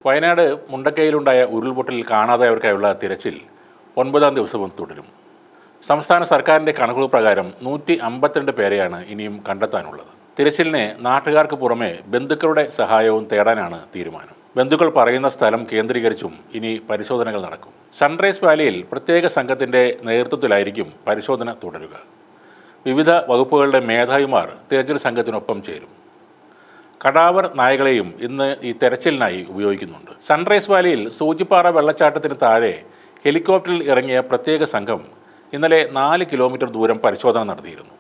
വയനാട് മുണ്ടക്കയിലുണ്ടായ ഉരുൾപൊട്ടലിൽ കാണാതായവർക്കായുള്ള തിരച്ചിൽ 9ാം ദിവസവും തുടരും. സംസ്ഥാന സർക്കാരിൻ്റെ കണക്കുകൾ പ്രകാരം 152 പേരെയാണ് ഇനിയും കണ്ടെത്താനുള്ളത്. തിരച്ചിലിന് നാട്ടുകാർക്ക് പുറമെ ബന്ധുക്കളുടെ സഹായവും തേടാനാണ് തീരുമാനം. ബന്ധുക്കൾ പറയുന്ന സ്ഥലം കേന്ദ്രീകരിച്ചും ഇനി പരിശോധനകൾ നടക്കും. സൺറൈസ് വാലിയിൽ പ്രത്യേക സംഘത്തിൻ്റെ നേതൃത്വത്തിലായിരിക്കും പരിശോധന തുടരുക. വിവിധ വകുപ്പുകളുടെ മേധാവിമാർ തിരച്ചിൽ സംഘത്തിനൊപ്പം ചേരും. കടാവർ നായകളെയും ഇന്ന് ഈ തെരച്ചിലിനായി ഉപയോഗിക്കുന്നുണ്ട്. സൺറൈസ് വാലിയിൽ സൂചിപ്പാറ വെള്ളച്ചാട്ടത്തിന് താഴെ ഹെലികോപ്റ്ററിൽ ഇറങ്ങിയ പ്രത്യേക സംഘം ഇന്നലെ 4 കിലോമീറ്റർ ദൂരം പരിശോധന നടത്തിയിരുന്നു.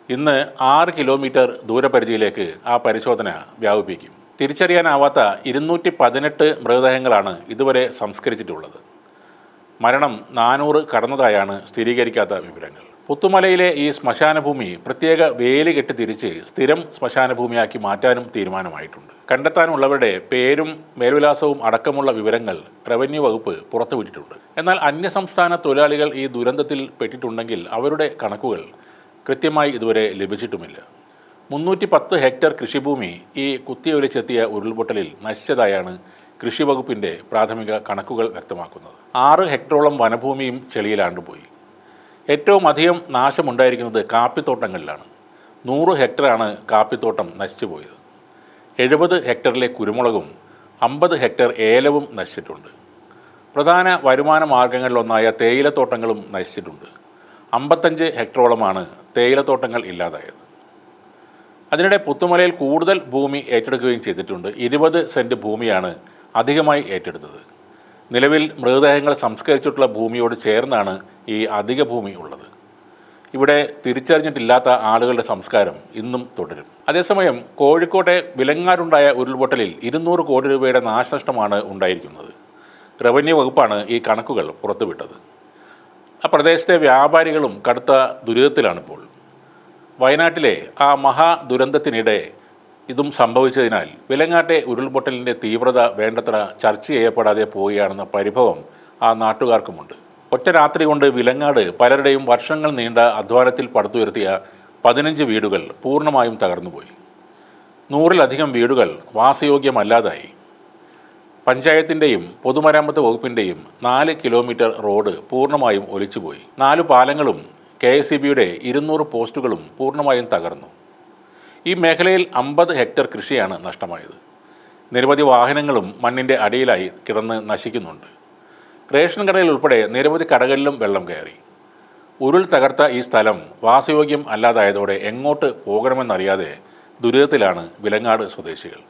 ഇന്ന് 6 കിലോമീറ്റർ ദൂരപരിധിയിലേക്ക് ആ പരിശോധന വ്യാപിപ്പിക്കും. തിരിച്ചറിയാനാവാത്ത 218 മൃതദേഹങ്ങളാണ് ഇതുവരെ സംസ്കരിച്ചിട്ടുള്ളത്. മരണം 400 കടന്നതായാണ് സ്ഥിരീകരിക്കാത്ത വിവരങ്ങൾ. പുത്തുമലയിലെ ഈ ശ്മശാനഭൂമി പ്രത്യേക വേലി കെട്ടി തിരിച്ച് സ്ഥിരം ശ്മശാനഭൂമിയാക്കി മാറ്റാനും തീരുമാനമായിട്ടുണ്ട്. കണ്ടെത്താനുള്ളവരുടെ പേരും മേൽവിലാസവും അടക്കമുള്ള വിവരങ്ങൾ റവന്യൂ വകുപ്പ് പുറത്തുവിട്ടിട്ടുണ്ട്. എന്നാൽ അന്യസംസ്ഥാന തൊഴിലാളികൾ ഈ ദുരന്തത്തിൽ പെട്ടിട്ടുണ്ടെങ്കിൽ അവരുടെ കണക്കുകൾ കൃത്യമായി ഇതുവരെ ലഭിച്ചിട്ടുമില്ല. 310 ഹെക്ടർ കൃഷിഭൂമി ഈ കുത്തിയൊലിച്ചെത്തിയ ഉരുൾപൊട്ടലിൽ നശിച്ചതായാണ് കൃഷി വകുപ്പിൻ്റെ പ്രാഥമിക കണക്കുകൾ വ്യക്തമാക്കുന്നത്. 6 ഹെക്ടറോളം വനഭൂമിയും ചെളിയിലാണ്ടുപോയി. ഏറ്റവും അധികം നാശമുണ്ടായിരിക്കുന്നത് കാപ്പിത്തോട്ടങ്ങളിലാണ്. 100 ഹെക്ടറാണ് കാപ്പിത്തോട്ടം നശിച്ചുപോയത്. 70 ഹെക്ടറിലെ കുരുമുളകും 50 ഹെക്ടർ ഏലവും നശിച്ചിട്ടുണ്ട്. പ്രധാന വരുമാന മാർഗങ്ങളിലൊന്നായ തേയിലത്തോട്ടങ്ങളും നശിച്ചിട്ടുണ്ട്. 55 ഹെക്ടറോളമാണ് തേയിലത്തോട്ടങ്ങൾ ഇല്ലാതായത്. അതിനിടെ പുത്തുമലയിൽ കൂടുതൽ ഭൂമി ഏറ്റെടുക്കുകയും ചെയ്തിട്ടുണ്ട്. 20 സെൻറ്റ് ഭൂമിയാണ് അധികമായി ഏറ്റെടുത്തത്. നിലവിൽ മൃതദേഹങ്ങൾ സംസ്കരിച്ചിട്ടുള്ള ഭൂമിയോട് ചേർന്നാണ് ഈ അധിക ഭൂമി ഉള്ളത്. ഇവിടെ തിരിച്ചറിഞ്ഞിട്ടില്ലാത്ത ആളുകളുടെ സംസ്കാരം ഇന്നും തുടരും. അതേസമയം കോഴിക്കോട്ടെ വിലങ്ങാടുണ്ടായ ഉരുൾപൊട്ടലിൽ 200 കോടി രൂപയുടെ നാശനഷ്ടമാണ് ഉണ്ടായിരിക്കുന്നത്. റവന്യൂ വകുപ്പാണ് ഈ കണക്കുകൾ പുറത്തുവിട്ടത്. ആ പ്രദേശത്തെ വ്യാപാരികളും കടുത്ത ദുരിതത്തിലാണിപ്പോൾ. വയനാട്ടിലെ ആ മഹാദുരന്തത്തിനിടെ ഇതും സംഭവിച്ചതിനാൽ വിലങ്ങാട്ടെ ഉരുൾപൊട്ടലിൻ്റെ തീവ്രത വേണ്ടത്ര ചർച്ച ചെയ്യപ്പെടാതെ പോവുകയാണെന്ന പരിഭവം ആ നാട്ടുകാർക്കുമുണ്ട്. ഒറ്റ രാത്രി കൊണ്ട് വിലങ്ങാട് പലരുടെയും വർഷങ്ങൾ നീണ്ട അധ്വാനത്തിൽ പടുത്തുയർത്തിയ 15 വീടുകൾ പൂർണ്ണമായും തകർന്നുപോയി. 100-ലധികം വീടുകൾ വാസയോഗ്യമല്ലാതായി. പഞ്ചായത്തിൻ്റെയും പൊതുമരാമത്ത് വകുപ്പിൻ്റെയും 4 കിലോമീറ്റർ റോഡ് പൂർണ്ണമായും ഒലിച്ചുപോയി. 4 പാലങ്ങളും KSEBയുടെ 200 പോസ്റ്റുകളും പൂർണ്ണമായും തകർന്നു. ഈ മേഖലയിൽ 50 ഹെക്ടർ കൃഷിയാണ് നഷ്ടമായത്. നിരവധി വാഹനങ്ങളും മണ്ണിൻ്റെ അടിയിലായി കിടന്ന് നശിക്കുന്നുണ്ട്. റേഷൻ കടയിൽ ഉൾപ്പെടെ നിരവധി കടകളിലും വെള്ളം കയറി. ഉരുൾ തകർത്ത ഈ സ്ഥലം വാസയോഗ്യം അല്ലാതായതോടെ എങ്ങോട്ട് പോകണമെന്നറിയാതെ ദുരിതത്തിലാണ് വിലങ്ങാട് സ്വദേശികൾ.